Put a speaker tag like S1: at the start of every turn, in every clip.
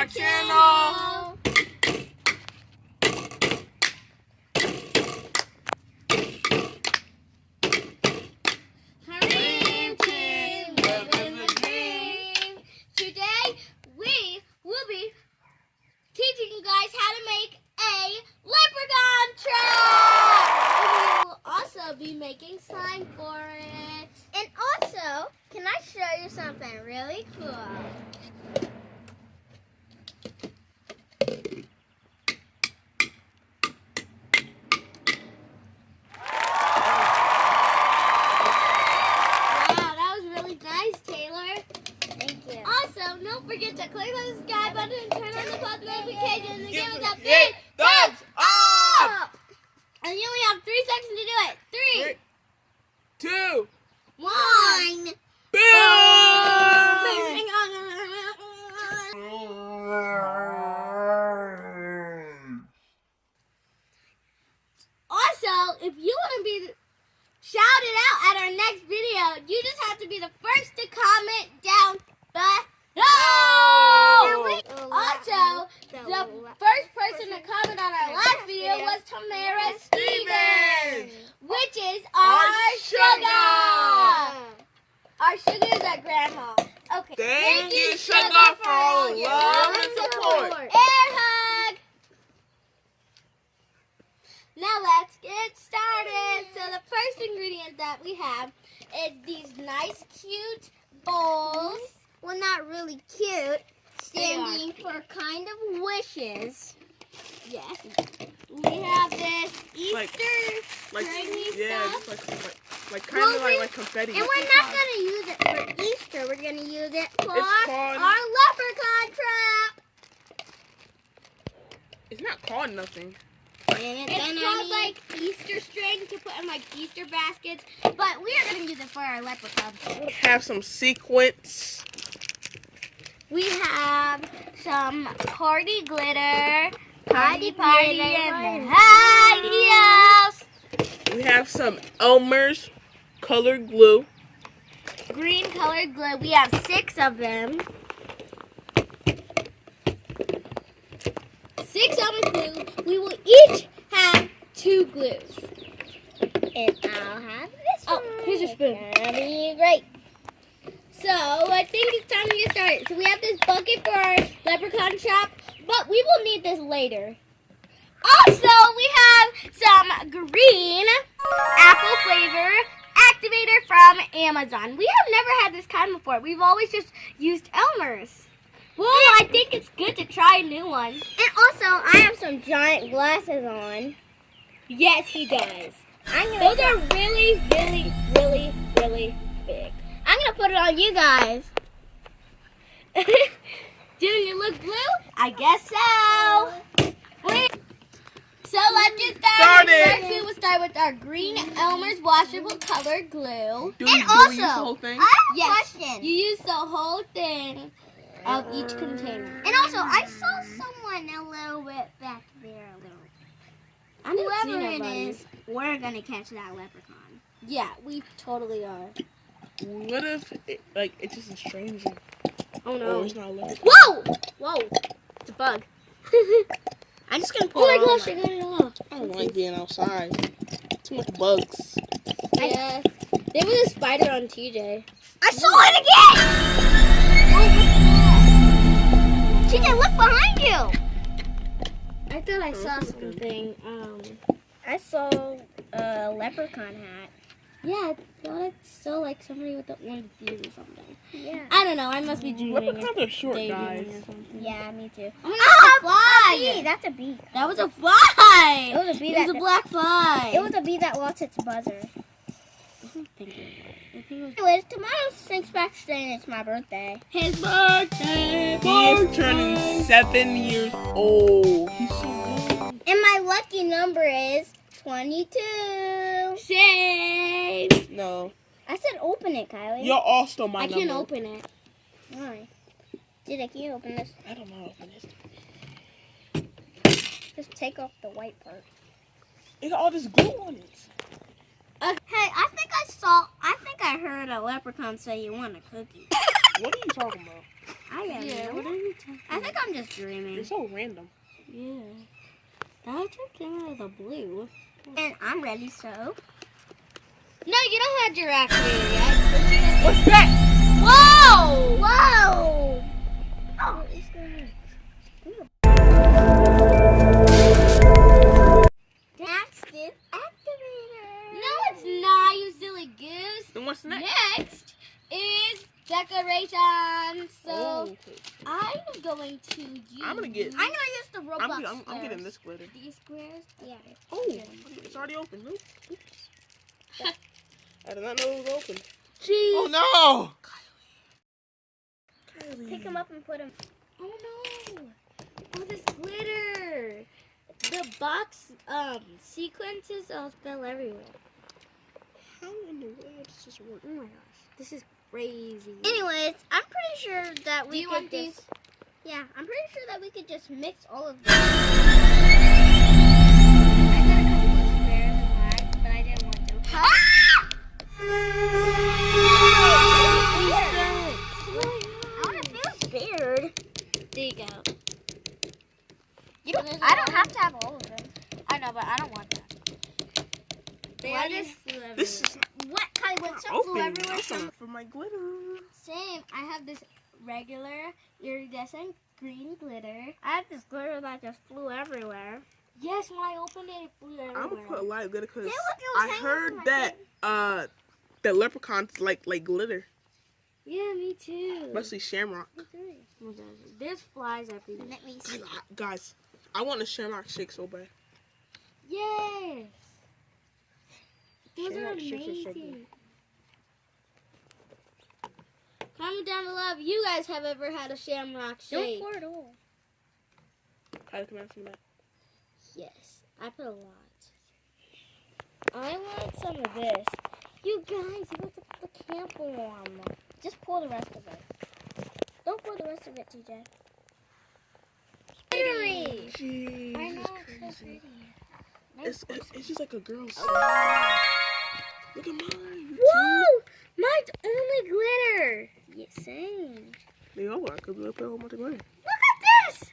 S1: our channel.
S2: Dream team, living the dream. Today we will be teaching you guys how to make a leprechaun trap. We will also be making slime for it. And also, can I show you something really cool? Don't forget to click the subscribe button and turn on the post notifications and give us a big thumbs up! And you only have 3 seconds to do it. 3,
S1: 2,
S2: 1. Also, if you want to be shouted out at our next video, you just have to be the first to comment down below. Also, the first person to comment on our last video was Tamara Stevens, which is our sugar. Our sugar is our grandma. Okay.
S1: Thank you, sugar, for all your love and support.
S2: Air hug. Now let's get started. So the first ingredient that we have is these nice, cute bowls. Well, not really cute. Standing for kind of wishes. Yes. We have this Easter stringy stuff.
S1: Like kind of like confetti.
S2: And we're not going to use it for Easter. We're going to use it for our leprechaun trap.
S1: It's not called nothing.
S2: It's called like Easter string to put in like Easter baskets. But we are going to use it for our leprechaun.
S1: We have some sequins.
S2: We have some party glitter. Party in the house.
S1: We have some Elmer's colored glue.
S2: Green colored glue. We have 6 of them. 6 Elmer's glue. We will each have 2 glues. And I'll have this one. Oh, here's your spoon. That'll be great. So, I think it's time to get started. So, we have this bucket for our leprechaun trap, but we will need this later. Also, we have some green apple flavor activator from Amazon. We have never had this kind before. We've always just used Elmer's. Well, I think it's good to try a new one. And also, I have some giant glasses on. Yes, he does. Those are really, really, really, really big. I'm going to put it on you guys. Do you look blue? I guess so. So let's get started. First we will start with our green Elmer's washable colored glue.
S1: Do we use the whole thing?
S2: I have a question. You use the whole thing of each container. And also, I saw someone a little bit back there. Whoever it is, we're going to catch that leprechaun. Yeah, we totally are.
S1: What if it's just a stranger?
S2: Oh no!
S1: It's not a leprechaun.
S2: Whoa! Whoa! It's a bug. I'm just gonna pull it off. Oh my gosh! I got it off.
S1: I don't like being outside. Too much bugs.
S2: Yeah. There was a spider on TJ. I saw it again! TJ, look behind you! I thought I saw something. I saw a leprechaun hat. Yeah, I thought I saw like somebody with one of these or something. Yeah. I don't know. I must be dreaming.
S1: Leprechauns are short, guys.
S2: Yeah, me too. Oh, a fly! A bee. That's a bee. That was a fly! It was a bee. It was a black fly. It was a bee that lost its buzzer. Anyways, tomorrow's St. Patrick's Day and it's my birthday. His birthday!
S1: He is turning 7 years old. He's so young.
S2: And my lucky number is 22. Shame.
S1: No.
S2: I said open it, Kylie.
S1: You're all still my number.
S2: I can't open it. Why? Did I can't open this?
S1: I don't know how to open this.
S2: Just take off the white part.
S1: It got all this glue on it.
S2: Hey, I think I heard a leprechaun say you want a cookie.
S1: What are you talking about?
S2: I am.
S3: Yeah, what are you talking
S2: I think I'm just dreaming.
S1: You're so random.
S3: Yeah. That just came out of the blue.
S2: And I'm ready, so. No, you don't have your activator yet.
S1: What's that?
S2: Whoa! Whoa!
S3: What is that?
S2: That's this activator. No, it's not, you silly goose.
S1: Then what's next?
S2: Next is decoration. So
S1: Oh,
S2: I'm going to use.
S1: I'm gonna use
S2: the Roblox
S1: I'm
S2: squares.
S1: getting this glitter.
S2: These squares. Yeah.
S1: Oh, it's already open. Oops. I did not know it was open.
S2: Jeez.
S1: Oh no! Kylie.
S2: Pick them up and put them. Oh no! Oh, this glitter. The box sequences all spill everywhere.
S1: How in the world does this work?
S3: Oh my gosh. This is crazy.
S2: Anyways, I'm pretty sure that we
S3: you
S2: could
S3: want these?
S2: Yeah, I'm pretty sure that we could just mix all of them.
S3: I got a couple of squares and black, but I didn't want to.
S2: Weird.
S3: There you go.
S2: I don't have to have all of them.
S3: I know, but I don't want that.
S2: Why
S3: just
S1: This is
S2: What, Kylie? What some flew
S1: open.
S2: everywhere?
S1: Some for my glitter.
S3: Same. I have this regular iridescent green glitter.
S2: I have this glitter that just flew everywhere.
S3: Yes, when I opened it, it flew everywhere.
S1: I'm gonna put a lot of glitter because
S2: Hey, look, it was
S1: I
S2: hanging
S1: heard
S2: from my
S1: that that leprechauns like glitter,
S3: Yeah, me too.
S1: mostly shamrock.
S3: Oh my gosh, there's flies everywhere.
S2: Let me see.
S1: Guys, I want a shamrock shake so bad.
S3: Yes. Those are
S1: Shamrock shakes are so
S3: amazing.
S1: good.
S3: Comment down below if you guys have ever had a shamrock
S2: Don't
S3: shake.
S2: pour it all.
S1: Kylie, come out from that.
S3: Yes, I put a lot. I want some of this. You guys, you have to put the camp on.
S2: Just pour the rest of it. Don't pour the rest of it, TJ.
S3: Glittery.
S1: Jeez,
S3: I know,
S1: it's
S3: it's so
S1: crazy.
S3: pretty.
S1: It's just like a girl's. Look at mine.
S3: Whoa! Mine's only glitter. Yeah, same.
S1: They all are because we put a whole bunch of glitter.
S3: Look at this!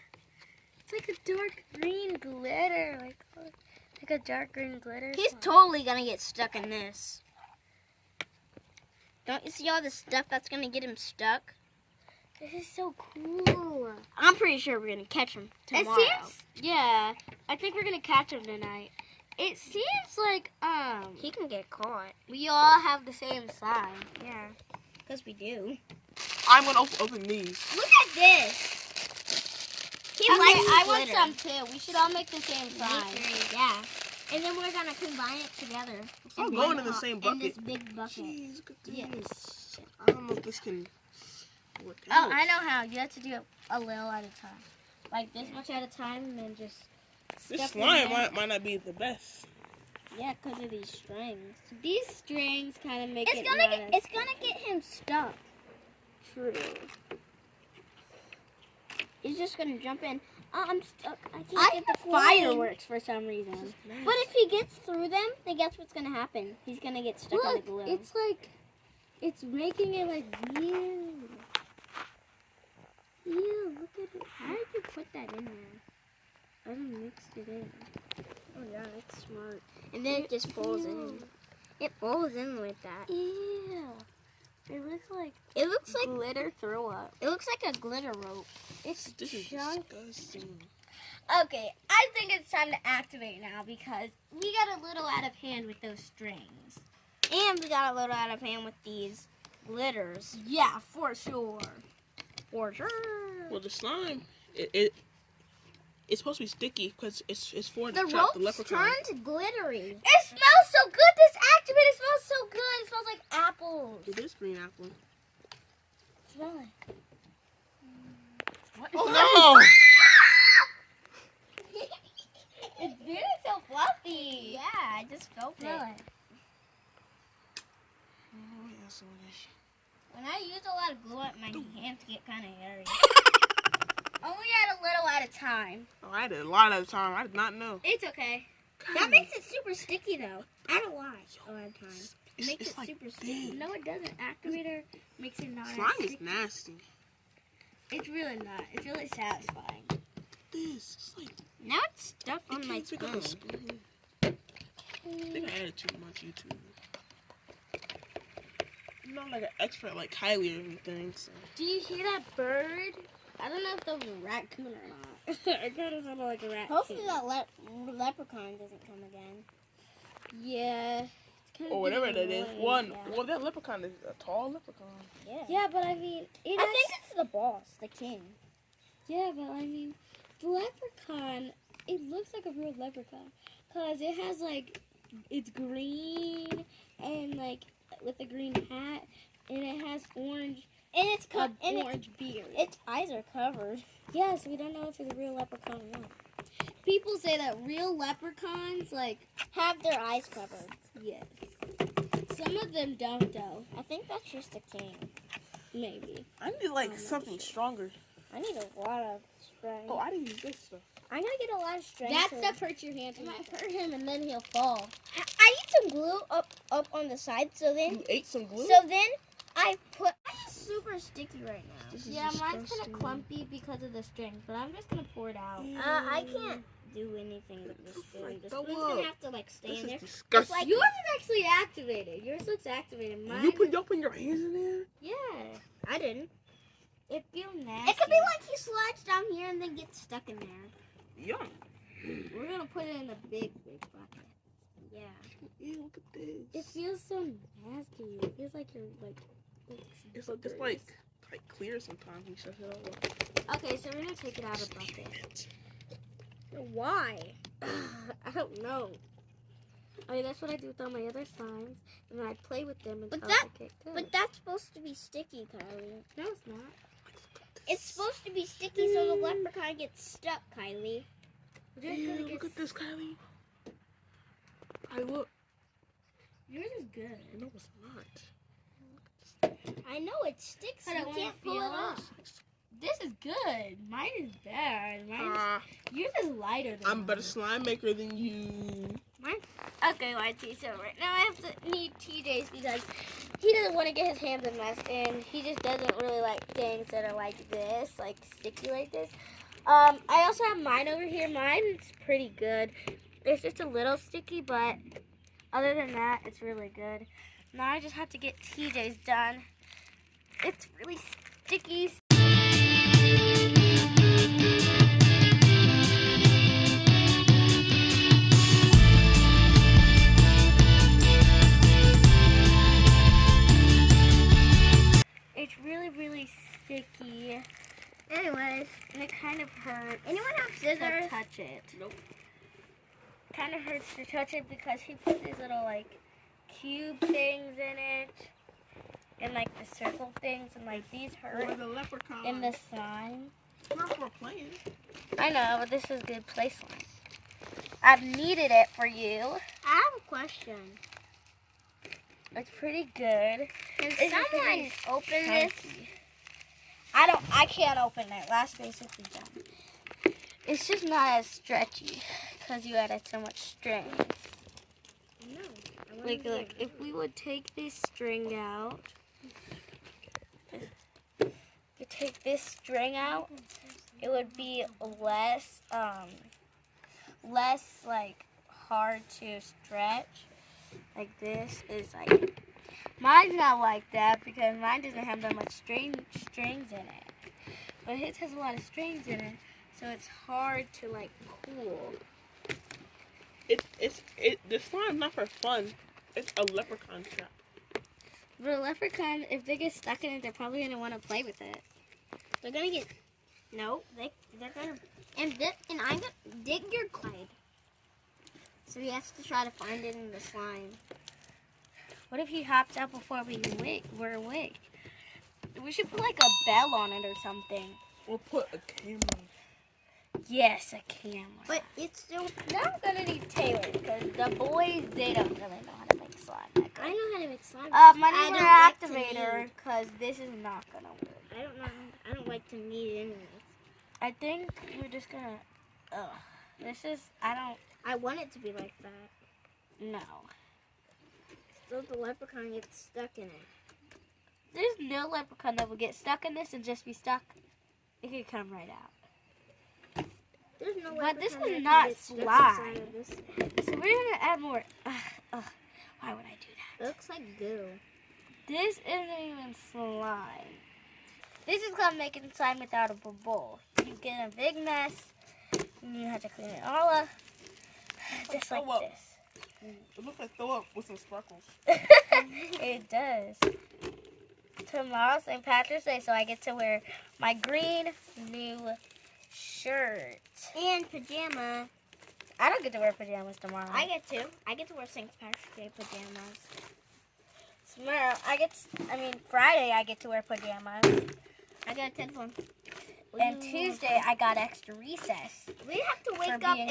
S3: It's like a dark green glitter. Like a dark green glitter.
S2: He's totally gonna get stuck in this. Don't you see all the stuff that's gonna get him stuck?
S3: This is so cool.
S2: I'm pretty sure we're gonna catch him tomorrow.
S3: It seems, yeah. I think we're gonna catch him tonight. It seems like
S2: He can get caught.
S3: we all have the same sign.
S2: Yeah, because we do.
S1: I'm gonna open these.
S2: Look at this. He
S3: Okay,
S2: likes
S3: I want
S2: glitter.
S3: some too. We should all make the same
S2: Me
S3: sign.
S2: too, yeah. And then we're gonna combine it together.
S1: I'm
S2: in
S1: going
S2: one
S1: in the
S2: pot-
S1: same
S2: In
S1: bucket.
S2: this big bucket.
S1: Jeez, look at this.
S3: Yes.
S1: I don't know if this can work
S3: Oh,
S1: out.
S3: I know how. You have to do it a little at a time. Like this much at a time and then just
S1: This
S3: stuff it
S1: slime
S3: in.
S1: might not be the best.
S3: Yeah, because of these strings. These strings kind of make
S2: It's
S3: it
S2: gonna
S3: not
S2: get
S3: as
S2: it's gonna get him stuck.
S3: true.
S2: He's just gonna jump in. Oh, I'm stuck. I can't
S3: I
S2: get
S3: have
S2: the fireworks.
S3: fireworks for some reason.
S2: But if he gets through them, then guess what's gonna happen? He's gonna get stuck on the
S3: Look,
S2: glue.
S3: it's like, it's making it like weird. Ew, look at it. How did you put that in there? I didn't mix it in. Oh yeah, that's smart.
S2: And then it just falls in. It falls in with that.
S3: Ew. It looks like
S2: It looks like
S3: glitter throw up.
S2: it looks like a glitter rope.
S3: It's
S1: This is
S3: chunky.
S1: disgusting.
S3: Okay, I think it's time to activate now because we got a little out of hand with those strings.
S2: And we got a little out of hand with these glitters.
S3: Yeah, for sure.
S2: For sure.
S1: Well, the slime, it's supposed to be sticky because it's for
S2: The
S1: to trap the
S2: ropes
S1: leprechaun.
S2: turned glittery.
S3: It smells so good. This activator smells so good. It smells like apples.
S1: It is green apple.
S3: Smell it.
S1: Oh no!
S3: It's really so fluffy.
S2: Yeah, I just felt
S3: Smell
S2: it.
S3: it.
S1: Oh, yeah, so nice.
S2: When I use a lot of glue, my hands get kind of hairy. Only at a little at a time.
S1: Oh, I did a lot at a time. I did not know.
S3: It's okay.
S2: That makes it super sticky though. I don't know why. A lot of times.
S3: makes it
S1: like
S3: super sticky.
S1: big.
S3: No, it doesn't. Activator makes it not
S1: Slime
S3: as
S1: is
S3: sticky.
S1: nasty.
S3: It's really not. It's really satisfying.
S1: This it's like
S2: Now it's stuck
S1: you
S2: on my
S1: can't pick up a
S2: spoon.
S1: spoon. I think I added too much YouTube. I'm not like an expert like Kylie or anything. So.
S3: Do you hear that bird? I don't know if that was a raccoon or not. It kind of sounded like a raccoon.
S2: Hopefully that leprechaun doesn't come again.
S3: Yeah. It's kind of
S1: Or whatever that is.
S3: annoying, yeah.
S1: Well, that leprechaun is a tall leprechaun.
S2: Yeah.
S3: Yeah, but I mean,
S2: I think it's the boss, the king.
S3: Yeah, but I mean, the leprechaun, it looks like a real leprechaun. Because it has, like, it's green and, like, with a green hat. And it has orange,
S2: And it's
S3: orange beard.
S2: its eyes are covered.
S3: Yes, we don't know if it's a real leprechaun or not. People say that real leprechauns, like,
S2: Have their eyes covered.
S3: yes. Some of them don't, though.
S2: I think that's just the king.
S3: Maybe.
S1: I need like
S3: I'm not
S1: something
S3: sure.
S1: stronger.
S2: I need a lot of strength.
S1: Oh, I didn't use this stuff.
S2: I'm gonna get a lot of strength.
S3: That
S2: to-
S3: stuff hurts your hand too
S2: It
S3: much.
S2: might hurt him and then he'll fall. I need some glue up on the side so then
S1: You ate some glue?
S2: I put. It's super sticky right now.
S1: This is
S3: Yeah, mine's kind
S1: disgusting.
S3: of clumpy because of the strings, but I'm just going to pour it out.
S2: I can't do anything with this spoon.
S1: Like,
S2: The
S1: go
S2: spoon's gonna
S1: up.
S2: have to like stay
S1: This
S2: in there.
S1: is disgusting.
S2: like-
S3: Yours is actually activated. Yours looks activated. Mine,
S1: you put your hands in there?
S3: yeah.
S2: I didn't.
S3: It feels nasty.
S2: It could be like he slides down here and then gets stuck in there.
S1: Yum.
S3: We're going to put it in a big bucket.
S2: Yeah.
S1: Ew, look at this.
S3: It feels so nasty. It feels like you're like
S1: It's like clear sometimes when you shut it off.
S3: Okay, so we're going to take it out of the bucket.
S2: Why?
S3: I don't know. I mean, that's what I do with all my other slimes. And then I play with them until
S2: But that-
S3: they get good.
S2: But that's supposed to be sticky, Kylie.
S3: no, it's not.
S2: It's supposed to be sticky so the leprechaun gets stuck, Kylie.
S3: We're just
S1: Ew,
S3: gonna
S1: look
S3: get-
S1: at this, Kylie. I look.
S3: Yours is good.
S1: No, it's not.
S2: I know it sticks.
S3: I don't
S2: You
S3: wanna
S2: can't pull
S3: feel
S2: it
S3: it.
S2: off.
S3: This is good. Mine is bad. Yours is lighter than
S1: I'm a
S3: mine.
S1: better slime maker than you.
S2: Okay, YT. So right now I have to need TJ's because he doesn't want to get his hands in mess, and he just doesn't really like things that are like this, like sticky like this. I also have mine over here. Mine's pretty good. It's just a little sticky, but other than that, it's really good. Now I just have to get TJ's done. It's really sticky. It's really, really sticky. Anyways, and it kind of hurts. Anyone have
S3: to
S2: scissors?
S3: touch it.
S1: Nope.
S2: Kind of hurts to touch it because he put these little like cube things in it, and like the circle things, and like these hurt
S1: Or the leprechaun.
S2: in the slime.
S1: Not for playing.
S2: I know, but this is good play slime. I've kneaded it for you. I have a question. It's pretty good. Can someone open this? I can't open it. Last basically done. It's just not as stretchy because you added so much string.
S3: No.
S2: Like, look, if we would take this string out, it would be less like hard to stretch. Like this is like, mine's not like that because mine doesn't have that much strings in it. But his has a lot of strings in it, so it's hard to like cool.
S1: The slime's not for fun. It's a leprechaun trap.
S2: But a leprechaun, if they get stuck in it, they're probably gonna want to play with it. They're gonna get they're gonna and I'm gonna dig your Clyde. So he has to try to find it in the slime. What if he hops out before we're awake? We should put like a bell on it or something.
S1: We'll put a camera.
S2: Yes, a camera.
S3: But it's still.
S2: Now I'm gonna need Taylor because the boys, they don't really know how to make slime. that good.
S3: I know how to make slime.
S2: My
S3: I
S2: name is
S3: don't like to
S2: activator
S3: knead.
S2: because this is not gonna work.
S3: I don't like to knead anyways.
S2: I think we're just gonna. I want it to be like that. No. so the leprechaun gets stuck in it.
S3: There's no leprechaun that will get stuck in this and just be stuck. It could come right out.
S2: There's no
S3: But this
S2: leprechaun
S3: is
S2: that
S3: not
S2: can get stuck
S3: slime.
S2: inside of this.
S3: So we're gonna add more. Why would I do that?
S2: It looks like goo.
S3: This isn't even slime. This is called making slime without a bowl. You get a big mess, and you have to clean it all up, just like
S1: throw up.
S3: this.
S1: It looks like throw up with some sparkles.
S3: It does. Tomorrow's St. Patrick's Day, so I get to wear my green new shirt.
S2: And pajama.
S3: I don't get to wear pajamas tomorrow.
S2: I get to. I get to wear St. Patrick's Day pajamas.
S3: Tomorrow, Friday I get to wear pajamas.
S2: I got a 10th one.
S3: And Tuesday I got extra recess.
S2: We have to wake
S3: For
S2: up
S3: being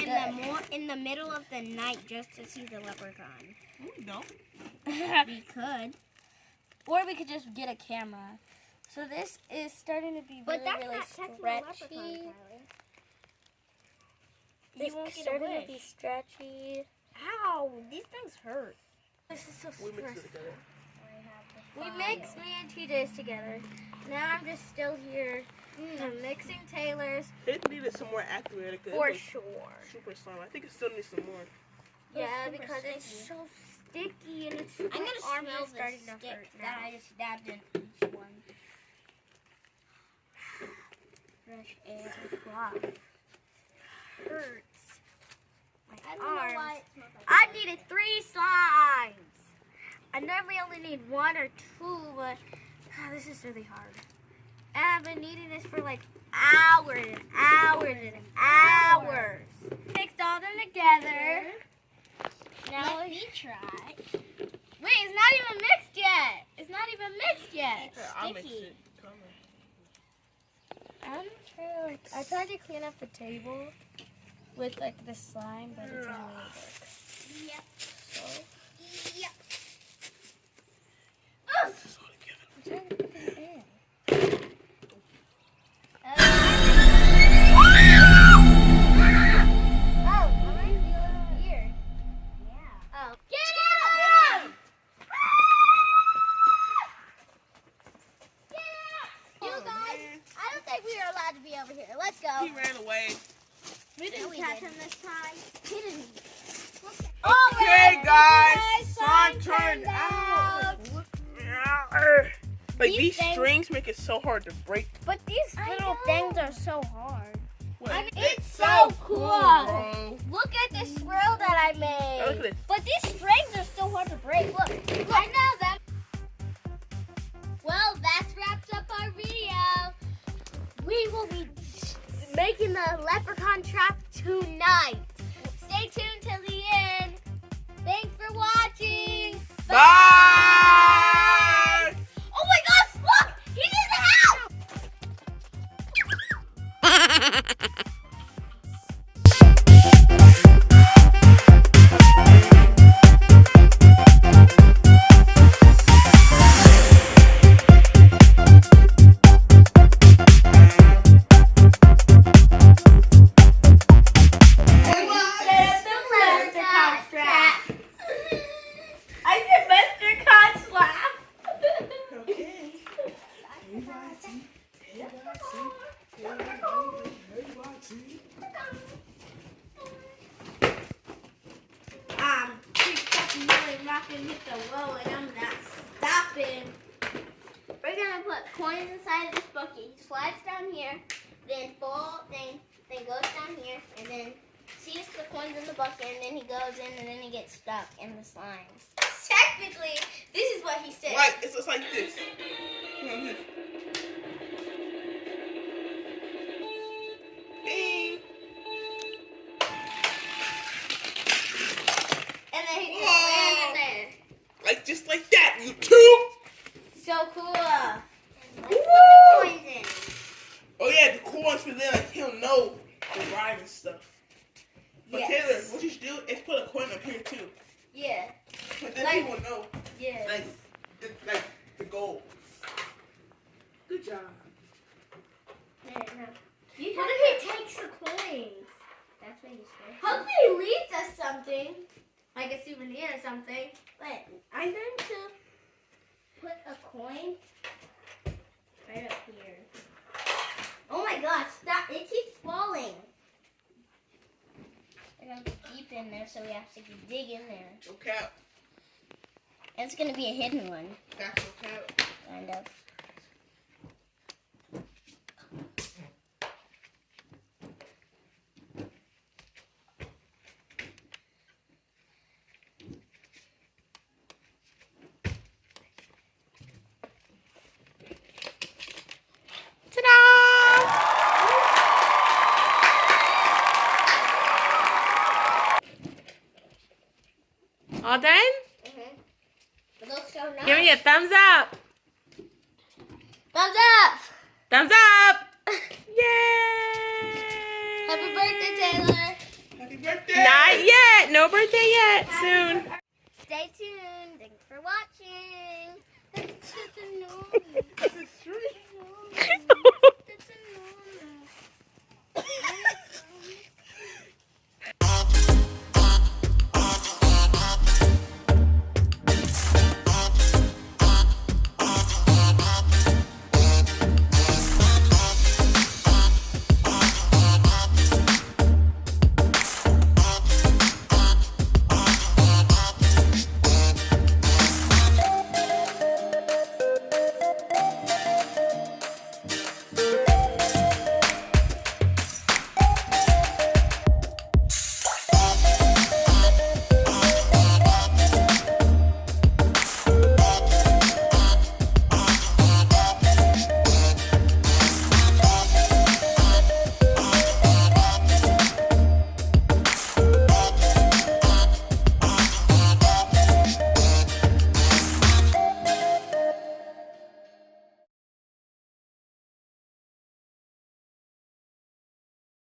S2: in the middle of the night just to see the leprechaun.
S1: No.
S2: We could.
S3: Or we could just get a camera. So this is starting to be
S2: But that's
S3: really
S2: not touching the
S3: stretchy.
S2: leprechaun, Kylie.
S3: It's
S2: You won't get a
S3: starting to be
S2: wish.
S3: stretchy.
S2: Ow, these things hurt.
S3: This is so
S1: We mix it
S3: stressful.
S1: together.
S3: We mixed me and TJ's together. Now I'm just still here. I'm mixing Taylor's
S1: It needed some more activated.
S3: for sure.
S1: Super slime. I think it still needs some more.
S3: Yeah,
S2: super
S3: because it's
S2: sticky.
S3: so sticky and it's
S2: I'm gonna
S3: my arms
S2: smell
S3: are
S2: the
S3: starting to
S2: stick
S3: hurt
S2: that
S3: now.
S2: I just dabbed in each one.
S3: Fresh air. Wow. Hurts. My
S2: I don't know
S3: arms.
S2: why it smells like
S3: I
S2: that.
S3: needed 3 slimes. I normally only need 1 or 2, but this is really hard. And I've been needing this for like hours and hours and hours. Mixed all them together. Now
S2: Let me try.
S3: wait, it's not even mixed yet. It's not even mixed yet.
S2: It's
S1: I'll mix
S2: sticky.
S1: it. Come on.
S3: I'm trying. I tried to clean up the table with like the slime, but it didn't really work.
S2: Yep.
S3: So
S2: Yep.
S1: This is all together.
S3: I'm trying to put it in.
S2: Let's go.
S1: He ran away.
S2: We didn't catch him this time. He didn't.
S1: Okay, guys. Slime turned out. Like these
S2: things-
S1: strings make it so hard to break.
S2: But these little things are so hard.
S1: Wait,
S2: It's so cool.
S1: bro.
S2: Look at the swirl that I
S1: Now look at
S2: made.
S1: this.
S2: But these strings are so hard to break. Look. I know that. Well, that wraps up our video. We will be making the leprechaun trap tonight. Stay tuned till the end. Thanks for watching.
S1: Bye.
S2: Oh my gosh, look! He's in the house! Hit the wall and I'm not stopping. We're gonna put coins inside of this bucket. He slides down here, then goes down here, and then sees the coins in the bucket, and then he goes in, and then he gets stuck in the slime. Technically, this is what he said.
S1: Right, it's just like this. Bing.
S2: And then he just lands in there.
S1: Like just like that, you two.
S2: So cool. Let's put
S1: Woo!
S2: the coins in.
S1: Oh yeah, the coins for them, like he'll know the rhyme and stuff. But
S2: Yes.
S1: Taylor, what you should do is put a coin up here too.
S2: Yeah.
S1: But then
S2: Like-
S1: people know,
S2: Yeah.
S1: like the goal. Good job.
S2: What if he takes the coins? That's what he said. Hopefully he leaves us something. like a souvenir or something. But I'm going to put a coin right up here. Oh my gosh, stop. It keeps falling. We're going to be deep in there, so we have to dig in there.
S1: Look out.
S2: And it's going to be a hidden one.
S1: That's look out.
S2: Kind of.
S1: Ta-da! All done?
S2: It looks so nice.
S1: Give me a thumbs up.
S2: Thumbs up!
S1: Thumbs up! Yay!
S2: Happy birthday, Taylor!
S1: Happy birthday! Not yet. No birthday yet. Soon.
S2: Stay tuned. Thanks for watching. That's such annoying.